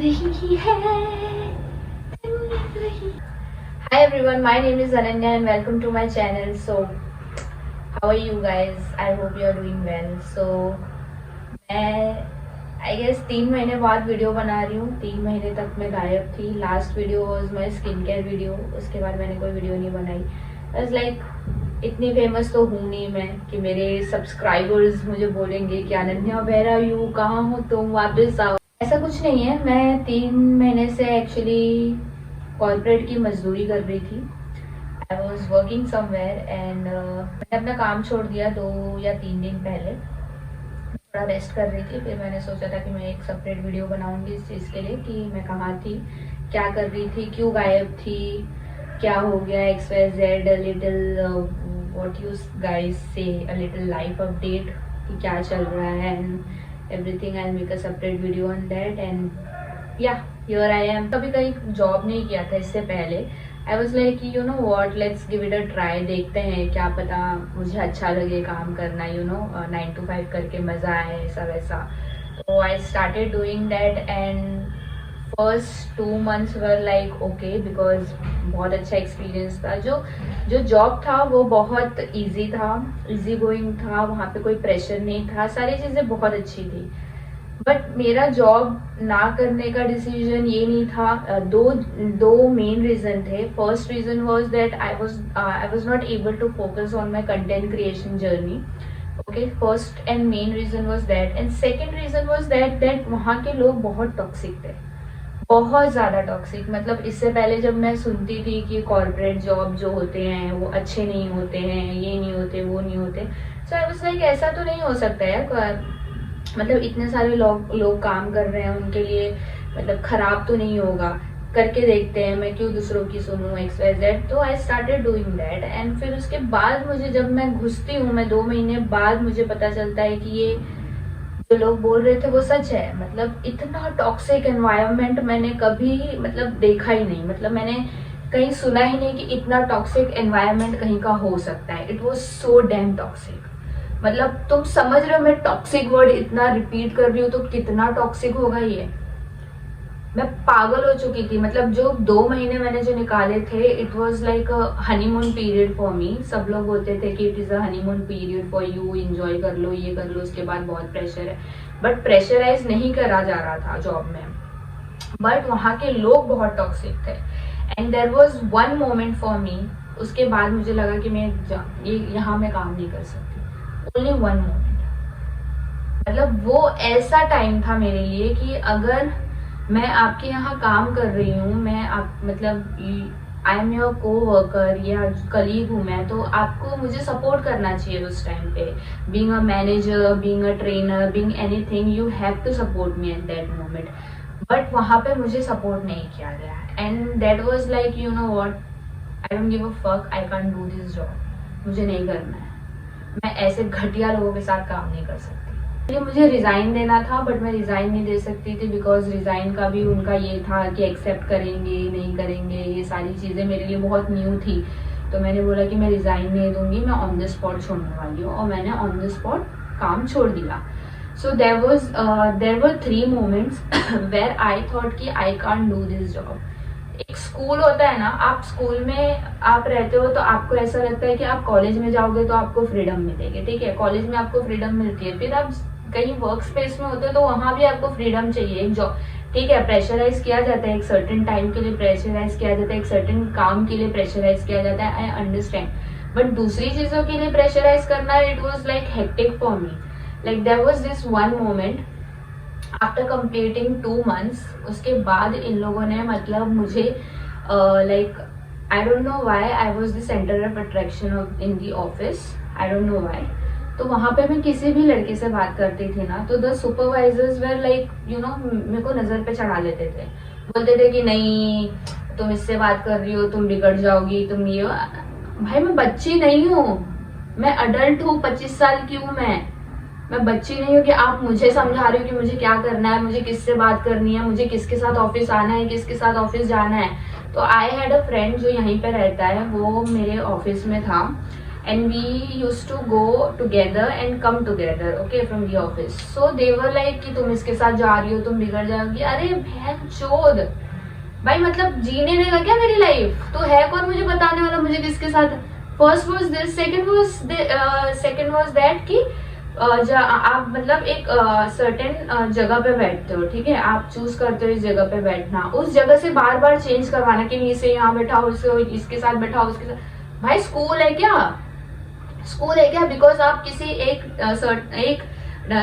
रही है, Hi everyone, my name is Ananya and welcome to my channel. So, how are you guys? I hope you are doing well. So, मैं I guess 3 महीने बाद video बना रही हूँ. 3 महीने तक मैं गायब थी. Last video was my skin care video. उसके बाद मैंने कोई वीडियो नहीं बनाई. बस लाइक इतनी फेमस तो हूँ नहीं मैं कि मेरे सब्सक्राइबर्स मुझे बोलेंगे कि अनन्या वेयर आर यू, कहाँ हो तुम, वापस आओ. ऐसा कुछ नहीं है. मैं 3 महीने से एक्चुअली कॉर्पोरेट की मजदूरी कर रही थी. I was working somewhere and मैंने अपना काम छोड़ दिया 2 या 3 दिन पहले. थोड़ा रेस्ट कर रही थी. फिर मैंने सोचा था कि मैं एक सेपरेट वीडियो बनाऊंगी इस चीज़ के लिए कि मैं कहाँ थी, क्या कर रही थी, क्यों गायब थी, क्या हो गया, XYZ, a little what you guys से, अ लिटिल लाइफ अपडेट कि क्या चल रहा है and everything. I make a separate video on that and या हियर आई एम. कभी कहीं जॉब नहीं किया था इससे पहले. I was like you know what, let's give it a try. देखते हैं, क्या पता मुझे अच्छा लगे काम करना, 9 to 5 करके मज़ा आए, ऐसा वैसा. तो I started doing that and first 2 months were like okay because बहुत अच्छा एक्सपीरियंस था. जो जॉब था वो बहुत ईजी था, ईजी गोइंग था. वहाँ पे कोई प्रेशर नहीं था, सारी चीज़ें बहुत अच्छी थी. बट मेरा जॉब ना करने का डिसीजन ये नहीं था. दो मेन रीजन थे. First reason was that I was not able to focus on my content creation journey. Okay, first and main reason was that. And second reason was that वहाँ के लोग बहुत टॉक्सिक थे, बहुत ज़्यादा टॉक्सिक. मतलब इससे पहले जब मैं सुनती थी कि कॉर्पोरेट जॉब जो होते हैं वो अच्छे नहीं होते हैं, ये नहीं होते, वो नहीं होते. सो आई वाज लाइक ऐसा तो नहीं हो सकता यार. मतलब इतने सारे लोग काम कर रहे हैं, उनके लिए मतलब खराब तो नहीं होगा, करके देखते हैं, मैं क्यों दूसरों की सुनूं, XYZ. तो I started doing that and फिर उसके बाद मुझे, जब मैं घुसती हूँ, मैं 2 महीने बाद मुझे पता चलता है कि ये जो लोग बोल रहे थे वो सच है. मतलब इतना टॉक्सिक एनवायरनमेंट मैंने कभी मतलब देखा ही नहीं. मतलब मैंने कहीं सुना ही नहीं कि इतना टॉक्सिक एनवायरनमेंट कहीं का हो सकता है. It was so damn toxic. मतलब तुम समझ रहे हो, मैं टॉक्सिक वर्ड इतना रिपीट कर रही हूँ तो कितना टॉक्सिक होगा ये. मैं पागल हो चुकी थी. मतलब जो 2 महीने मैंने जो निकाले थे, it was like a honeymoon period for me. सब लोग बोलते थे कि it is a honeymoon period for you, enjoy कर लो, ये कर लो, उसके बाद बहुत प्रेशर है. बट प्रेशराइज नहीं करा जा रहा था जॉब में. बट वहाँ के लोग बहुत टॉक्सिक थे and there was one moment for me. उसके बाद मुझे लगा कि मैं यहाँ मैं काम नहीं कर सकती. Only one moment. मतलब वो ऐसा टाइम था मेरे लिए कि अगर मैं आपके यहाँ काम कर रही हूँ, मैं आप मतलब आई एम योर को वर्कर या कलीग हूँ मैं, तो आपको मुझे सपोर्ट करना चाहिए उस टाइम पे. Being a manager, being a trainer, being anything, you have to support me at that moment. But वहाँ पे मुझे सपोर्ट नहीं किया गया and that was like you know what, I don't give a fuck, I can't do this job. मुझे नहीं करना है. मैं ऐसे घटिया लोगों के साथ काम नहीं कर सकती. मुझे रिजाइन देना था बट मैं रिजाइन नहीं दे सकती थी बिकॉज रिजाइन का भी उनका ये था कि एक्सेप्ट करेंगे नहीं करेंगे. ये सारी चीज़ें मेरे लिए बहुत न्यू थी. तो मैंने बोला कि मैं रिजाइन नहीं दूंगी, मैं ऑन द स्पॉट छोड़ने वाली हूँ. और मैंने ऑन द स्पॉट काम छोड़ दिया. सो देर वर 3 मोमेंट्स वेर आई थॉट कि आई कांट डू दिस जॉब. एक स्कूल होता है ना, आप स्कूल में आप रहते हो तो आपको ऐसा लगता है कि आप कॉलेज में जाओगे तो आपको फ्रीडम मिलेगी. ठीक है, कॉलेज में आपको फ्रीडम मिलती है. फिर आप कहीं वर्क स्पेस में होते हो तो वहां भी आपको फ्रीडम चाहिए. एक जॉब, ठीक है, प्रेशराइज किया जाता है एक सर्टेन टाइम के लिए, प्रेशराइज किया जाता है एक सर्टेन काम के लिए, प्रेशराइज किया जाता है. I understand. बट दूसरी चीजों के लिए प्रेशराइज करना, it was like hectic for me. Like there was this one moment after completing 2 months. उसके बाद इन लोगों ने मतलब मुझे like I don't know why I was the centre of attraction in the office. I don't know why. तो वहाँ पे मैं किसी भी लड़के से बात करती थी ना, तो the supervisors were like you know मेरे को नजर पे चढ़ा लेते थे. बोलते थे कि नहीं तुम इससे बात कर रही हो, तुम बिगड़ जाओगी, तुम ये. भाई मैं बच्ची नहीं हूँ, मैं अडल्ट हूँ. 25 साल की हूँ मैं बच्ची नहीं हूँ कि आप मुझे समझा रहे हो कि मुझे क्या करना है, मुझे किससे बात करनी है, मुझे किसके साथ ऑफिस आना है, किसके साथ ऑफिस जाना है. तो आई हैड अ फ्रेंड जो यहीं पे रहता है, वो मेरे ऑफिस में था and we used to go together and come together, okay, from the office. So they were like कि तुम इसके साथ जा रही हो, तुम बिगड़ जाओगी. अरे बहन चोद भाई, मतलब जीने देगा क्या मेरी लाइफ? तो है कौन मुझे बताने वाला मुझे किसके साथ? First was this, second was that कि आप मतलब एक सर्टेन जगह पे बैठते हो, ठीक है, आप चूज करते हो इस जगह पे बैठना, उस जगह से बार बार चेंज करवाना कि इसे यहाँ बैठाओ, इसके साथ बैठाओ, उसके साथ. भाई स्कूल है क्या? स्कूल है क्या? बिकॉज आप किसी एक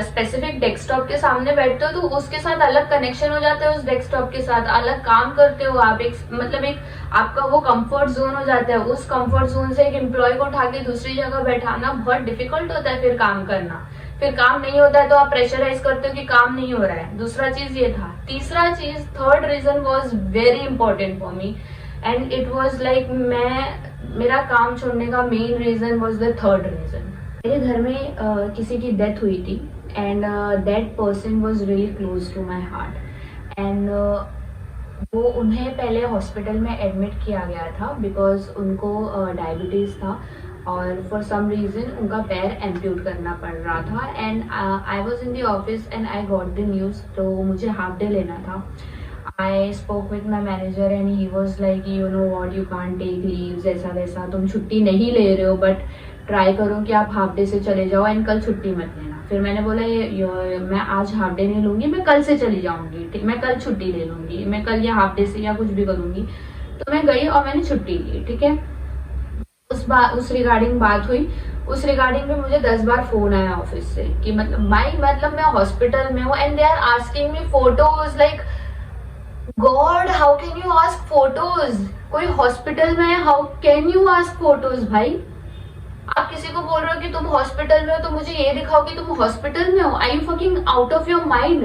स्पेसिफिक डेस्कटॉप के सामने बैठते हो तो उसके साथ अलग कनेक्शन हो जाता है, उस डेस्कटॉप के साथ अलग काम करते हो आप, एक मतलब एक आपका वो कंफर्ट जोन हो जाता है. उस कंफर्ट जोन से एक एम्प्लॉय को उठा के दूसरी जगह बैठाना बहुत डिफिकल्ट होता है. फिर काम करना, फिर काम नहीं होता है तो आप प्रेशराइज करते हो कि काम नहीं हो रहा है. दूसरा चीज ये था. तीसरा चीज, third reason was very important for me and it was like मेरा काम छोड़ने का main reason was the third reason. मेरे घर में किसी की डेथ हुई थी and that person was really close to my heart and वो उन्हें पहले हॉस्पिटल में एडमिट किया गया था बिकॉज उनको डायबिटीज़ था और फॉर सम रीज़न उनका पैर एम्प्यूट करना पड़ रहा था. And I was in the office and I got the news. तो मुझे हाफ डे लेना था. I spoke with my manager and he was like you know what, you can't take leaves, ऐसा वैसा, तुम छुट्टी नहीं ले रहे हो बट ट्राई करो कि आप हाफ डे से चले जाओ एंड कल छुट्टी मत लेना. फिर मैंने बोला मैं आज हाफ डे नहीं लूंगी, मैं कल से चली जाऊंगी, ठीक, मैं कल छुट्टी ले लूंगी, मैं कल या हाफ डे से या कुछ भी करूंगी. तो मैं गई और मैंने छुट्टी ली, ठीक है. उस रिगार्डिंग बात हुई. उस रिगार्डिंग में मुझे 10 बार फोन आया ऑफिस से कि मतलब भाई, मतलब मैं हॉस्पिटल में हूँ and they are asking me photos. Like God, how can you ask photos? कोई हॉस्पिटल में है, how can you ask photos? भाई आप किसी को बोल रहे हो कि तुम हॉस्पिटल में हो तो मुझे ये दिखाओ कि तुम हॉस्पिटल में हो. I you fucking out of your mind?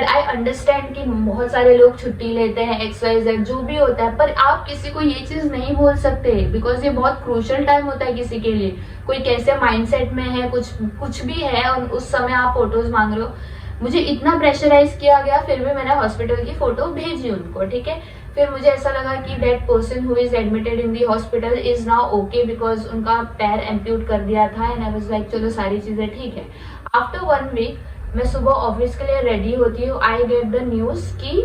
I understand कि बहुत सारे लोग छुट्टी लेते हैं, XYZ जो भी होता है, पर आप किसी को ये चीज नहीं बोल सकते बिकॉज ये बहुत क्रूशियल टाइम होता है किसी के लिए. कोई कैसे माइंडसेट में है, कुछ भी है और उस समय आप फोटोज मांग रहे हो. मुझे इतना प्रेशराइज किया गया, फिर भी मैंने हॉस्पिटल की फोटो भेजी उनको, ठीक है. फिर मुझे ऐसा लगा कि that person who is admitted in the hospital is now okay because उनका पैर एम्प्यूट कर दिया था एंड आई वाज लाइक चलो सारी चीजें ठीक है. आफ्टर 1 वीक मैं सुबह ऑफिस के लिए रेडी होती हूँ. आई गेट द न्यूज कि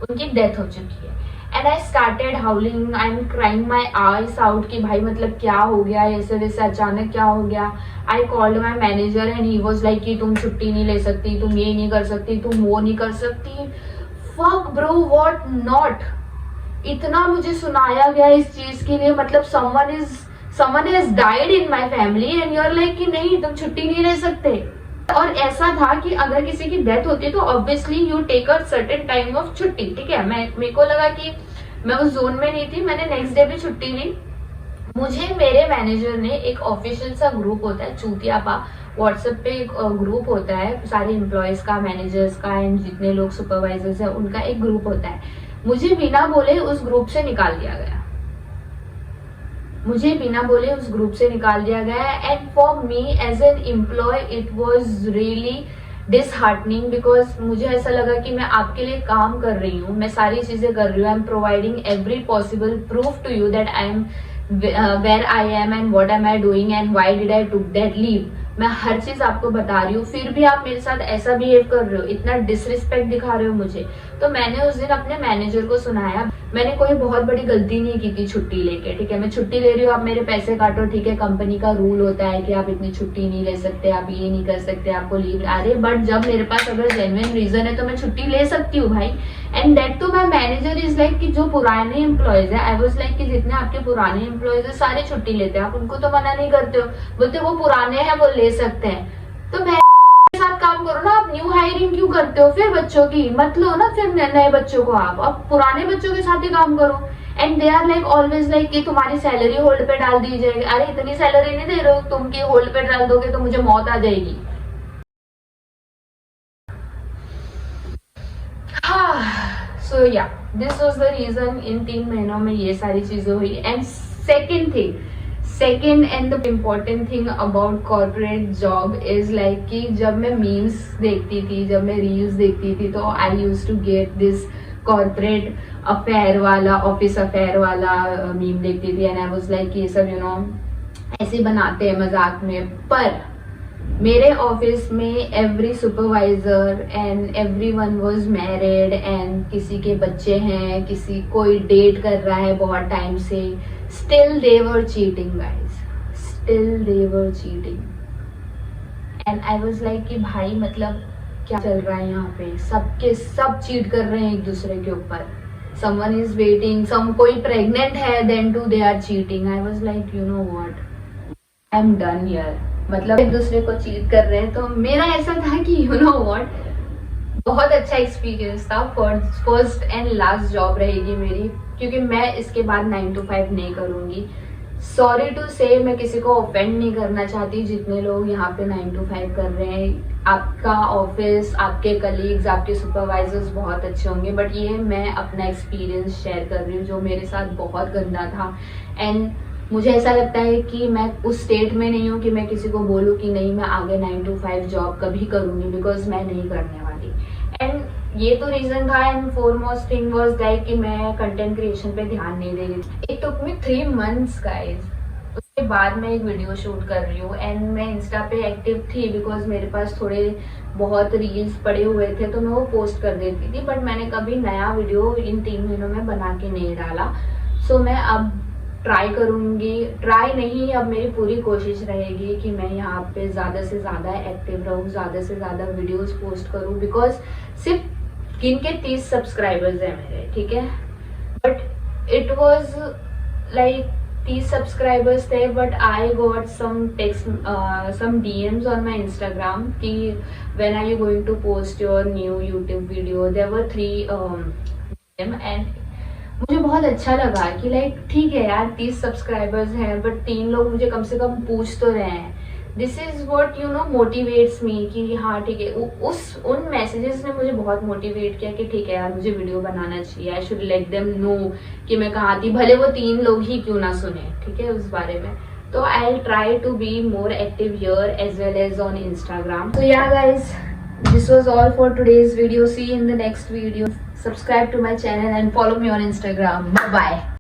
उनकी डेथ हो चुकी है and I started हाउलिंग, I am crying my eyes out कि भाई मतलब क्या हो गया, ऐसे वैसे अचानक क्या हो गया. I called my manager and he was like कि तुम छुट्टी नहीं ले सकती, तुम ये नहीं कर सकती, तुम वो नहीं कर सकती. Fuck bro, what not. इतना मुझे सुनाया गया इस चीज के लिए, मतलब someone has died in my family and you are like कि नहीं तुम छुट्टी नहीं ले सकते. और ऐसा था कि अगर किसी की डेथ होती है तो obviously you take a certain time off छुट्टी, ठीक है. मेरे को लगा कि मैं उस जोन में नहीं थी, मैंने नेक्स्ट डे भी छुट्टी ली. मुझे मेरे मैनेजर ने एक ऑफिशियल सा ग्रुप होता है चूतियापा, व्हाट्सएप पे एक ग्रुप होता है सारे एम्प्लॉयज का, मैनेजर्स का एंड जितने लोग सुपरवाइजर्स है उनका एक ग्रुप होता है. मुझे बिना बोले उस ग्रुप से निकाल दिया गया. मुझे बिना बोले उस ग्रुप से निकाल दिया गया and for me as an employee it was really disheartening because मुझे ऐसा लगा कि मैं आपके लिए काम कर रही हूँ, मैं सारी चीजें कर रही हूँ, I am providing every possible proof to you that I am where I am and what am I doing and why did I took that leave. मैं हर चीज आपको बता रही हूँ, फिर भी आप मेरे साथ ऐसा बिहेव कर रहे हो, इतना डिसरिस्पेक्ट दिखा रहे हो मुझे. तो मैंने उस दिन अपने मैनेजर को सुनाया. मैंने कोई बहुत बड़ी गलती नहीं की थी छुट्टी लेके, ठीक है. मैं छुट्टी ले रही हूँ, आप मेरे पैसे काटो, ठीक है. कंपनी का रूल होता है कि आप इतनी छुट्टी नहीं ले सकते, आप ये नहीं कर सकते, आपको लीव आ रही. बट जब मेरे पास अगर जेन्युइन रीजन है तो मैं छुट्टी ले सकती हूँ भाई. And that too my manager is like कि जो पुराने एम्प्लॉयज है, आई वाज लाइक कि जितने आपके पुराने एम्प्लॉयज है सारे छुट्टी लेते हैं, आप उनको तो मना नहीं करते हो. बोलते वो पुराने हैं वो ले सकते हैं. तो मैं साथ काम करो ना, आप न्यू हायरिंग क्यों करते हो? फिर बच्चों की मत लो ना, फिर नए बच्चों को आप पुराने बच्चों के साथ ही काम करो. And they are like always like कि तुम्हारी सैलरी होल्ड पे डाल दी जाएगी. अरे इतनी सैलरी नहीं दे रहे हो तुम कि होल्ड पे डाल दोगे तो मुझे मौत आ जाएगी. सो या दिस वाज द रीजन. इन 3 महीनों में ये सारी चीजें हुई. And second and the important thing about corporate job is like कि जब मैं मीम्स देखती थी, जब मैं रील्स देखती थी, तो I use to get this corporate affair वाला, ऑफिस अफेयर वाला मीम देखती थी. एंड आई वाज लाइक ये सब यू नो ऐसे बनाते हैं मजाक में। पर मेरे ऑफिस में every supervisor and everyone was married and किसी के बच्चे हैं, किसी कोई डेट कर रहा है बहुत टाइम से, still they were cheating guys, still they were cheating. And I was like कि भाई मतलब क्या चल रहा है यहाँ पे, सबके सब चीट कर रहे हैं एक दूसरे के ऊपर। समवन इज वेटिंग, सम कोई प्रेग्नेंट है, then too they are cheating. I was like you know what, I am done here. मतलब एक दूसरे को चीट कर रहे हैं। तो मेरा ऐसा था कि यू नो व्हाट, बहुत अच्छा एक्सपीरियंस था। फर्स्ट एंड लास्ट जॉब रहेगी मेरी, क्योंकि मैं इसके बाद 9 to 5 नहीं करूंगी। सॉरी टू से, मैं किसी को ऑफेंड नहीं करना चाहती जितने लोग यहाँ पे 9 to 5 कर रहे हैं। आपका ऑफिस, आपके कलीग्स, आपके सुपरवाइजर्स बहुत अच्छे होंगे, बट ये मैं अपना एक्सपीरियंस शेयर कर रही हूँ जो मेरे साथ बहुत गंदा था। एंड मुझे ऐसा लगता है कि मैं उस स्टेट में नहीं हूँ कि मैं किसी को बोलूँ कि नहीं मैं आगे 9 to 5 जॉब कभी करूँगी, बिकॉज मैं नहीं करने वाली। एंड ये तो रीजन था। And foremost thing was like कि मैं कंटेंट क्रिएशन पे ध्यान नहीं दे रही थी। It took me 3 months guys. उसके बाद मैं एक वीडियो शूट कर रही हूँ एंड मैं इंस्टा पे एक्टिव थी बिकॉज मेरे पास थोड़े बहुत रील्स पड़े हुए थे, तो मैं वो पोस्ट कर देती थी। बट मैंने कभी नया वीडियो इन 3 महीनों में बना के नहीं डाला। सो मैं अब ट्राई करूंगी, ट्राई नहीं, अब मेरी पूरी कोशिश रहेगी कि मैं यहाँ पे ज़्यादा से ज़्यादा एक्टिव रहूँ, ज़्यादा से ज़्यादा वीडियोस पोस्ट करूँ। बिकॉज सिर्फ गिन के 30 सब्सक्राइबर्स हैं मेरे, ठीक है। But it was like 30 subscribers थे, but I got some text, some DMs on my Instagram कि when are you going to post your new YouTube video. There were 3 and मुझे बहुत अच्छा लगा कि लाइक ठीक है यार 30 सब्सक्राइबर्स हैं, बट 3 लोग मुझे कम से कम पूछ तो रहे हैं। This is what you know motivates me कि हाँ ठीक है। उन मैसेजेस ने मुझे बहुत मोटिवेट किया कि ठीक है यार मुझे वीडियो बनाना चाहिए, I should let them know कि मैं कहाँ थी, भले वो 3 लोग ही क्यों ना सुने, ठीक है, उस बारे में। तो I will try to be more active here as well as on Instagram. So yeah guys, this was all for today's video. See you in the next video. Subscribe to my channel and follow me on Instagram. Bye bye.